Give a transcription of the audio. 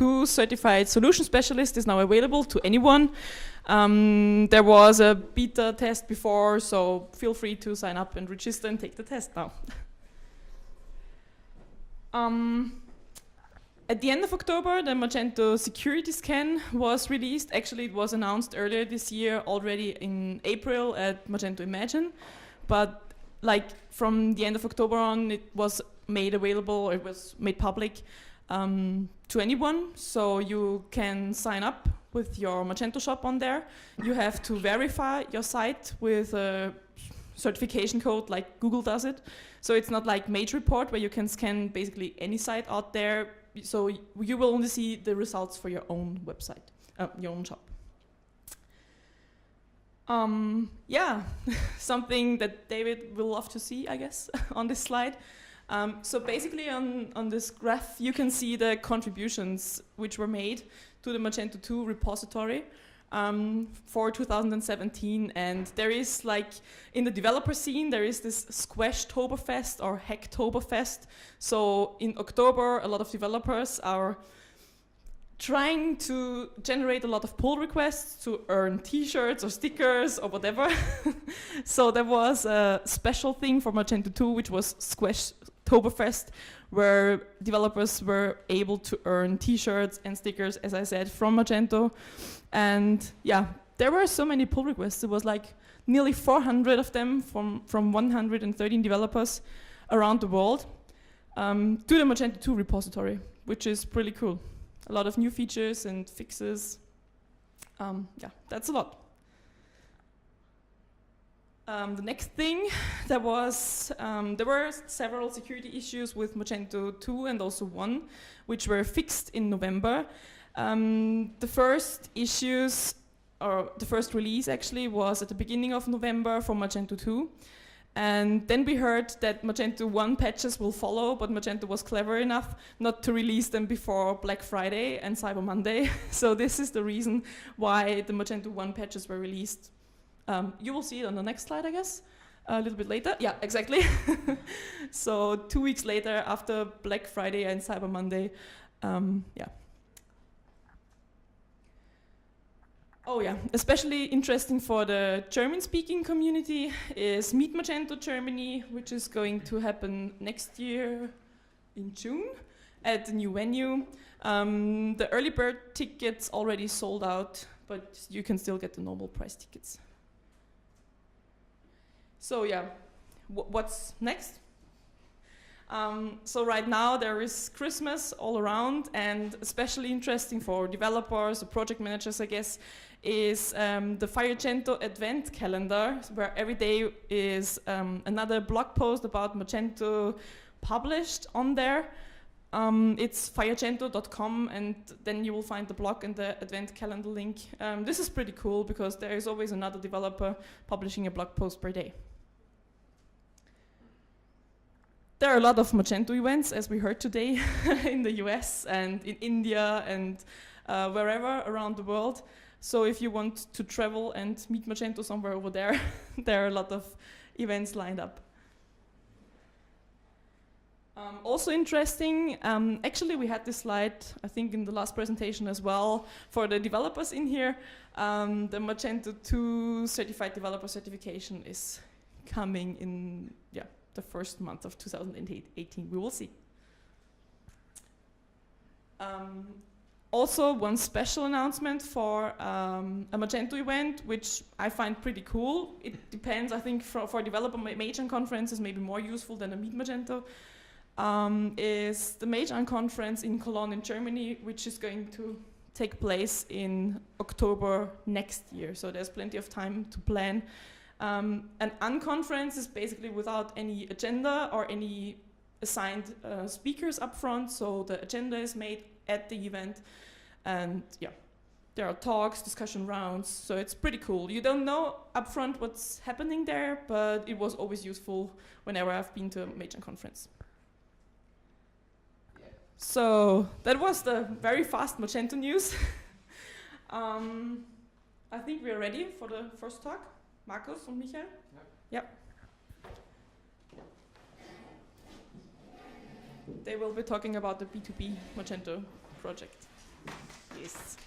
2 certified solution specialist is now available to anyone. There was a beta test before, so feel free to sign up and register and take the test now. At the end of October, the Magento security scan was released. Actually, it was announced earlier this year, already in April at Magento Imagine. But like from the end of October on, it was made available, or it was made public to anyone. So you can sign up with your Magento shop on there. You have to verify your site with a certification code like Google does it. So it's not like MAGE report where you can scan basically any site out there. So you will only see the results for your own website, your own shop. Yeah, something that David will love to see, I guess, on this slide. So basically on this graph, you can see the contributions which were made to the Magento 2 repository for 2017. And there is, like, in the developer scene, there is this Squashtoberfest or Hacktoberfest. So in October, a lot of developers are trying to generate a lot of pull requests to earn t-shirts or stickers or whatever. So there was a special thing for Magento 2, which was Squashtoberfest, where developers were able to earn t-shirts and stickers, as I said, from Magento. And yeah, there were so many pull requests. It was like nearly 400 of them from 113 developers around the world to the Magento 2 repository, which is pretty cool. A lot of new features and fixes. Yeah, that's a lot. The next thing, there were several security issues with Magento 2 and also 1, which were fixed in November. The first issues, or the first release actually, was at the beginning of November for Magento 2. And then we heard that Magento 1 patches will follow, but Magento was clever enough not to release them before Black Friday and Cyber Monday. So this is the reason why the Magento 1 patches were released. You will see it on the next slide, I guess, a little bit later. Yeah, exactly. So 2 weeks later, after Black Friday and Cyber Monday, yeah. Oh yeah, especially interesting for the German-speaking community is Meet Magento Germany, which is going to happen next year in June at the new venue. The early bird tickets already sold out, but you can still get the normal price tickets. So yeah, what's next? So right now there is Christmas all around, and especially interesting for developers or project managers, I guess, is the Magento Advent Calendar, where every day is another blog post about Magento published on there. It's magento.com, and then you will find the blog and the Advent Calendar link. This is pretty cool because there is always another developer publishing a blog post per day. There are a lot of Magento events, as we heard today, in the US and in India and wherever around the world. So if you want to travel and meet Magento somewhere over there, there are a lot of events lined up. Also interesting, actually we had this slide, I think in the last presentation as well, for the developers in here. The Magento 2 Certified Developer Certification is coming in, yeah, the first month of 2018. We will see. Also, one special announcement for a Magento event, which I find pretty cool. It depends, I think, for developer, MAGE Unconference is maybe more useful than a Meet Magento. Is the MAGE Unconference in Cologne in Germany, which is going to take place in October next year. So there's plenty of time to plan. An unconference is basically without any agenda or any assigned speakers up front, so the agenda is made at the event, and yeah, there are talks, discussion rounds, so it's pretty cool. You don't know up front what's happening there, but it was always useful whenever I've been to a major conference. Yeah. So that was the very fast Magento news. I think we're ready for the first talk. Markus and Michael? Yeah. They will be talking about the B2B Magento project. Yes.